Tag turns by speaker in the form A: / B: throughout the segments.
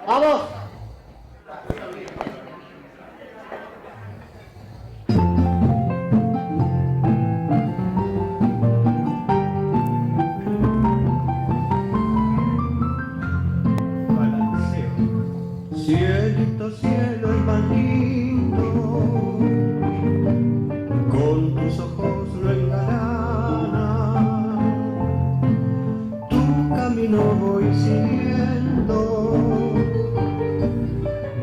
A: ¡Vamos!
B: Cielito, cielo es más lindo, con tus ojos lo engalanan, tu camino voy siguiendo,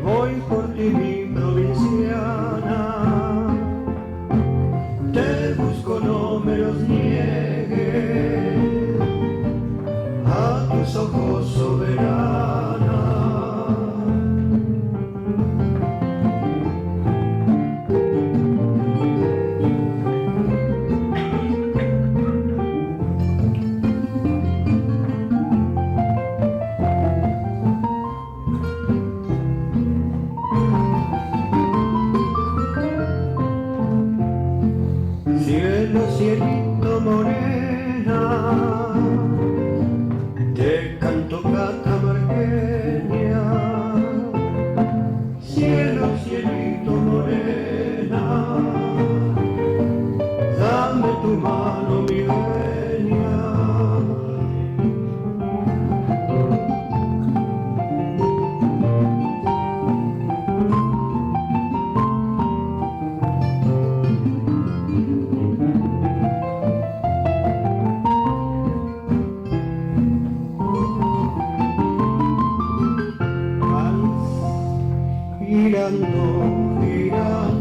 B: voy por ti mi provinciana, te busco, no me los niegues, a tus ojos soberanos. Cielo, cielito, morena, te canto catamarqueña. Cielo, cielito, morena, dame tu mano, mi dueña. Girando, girando.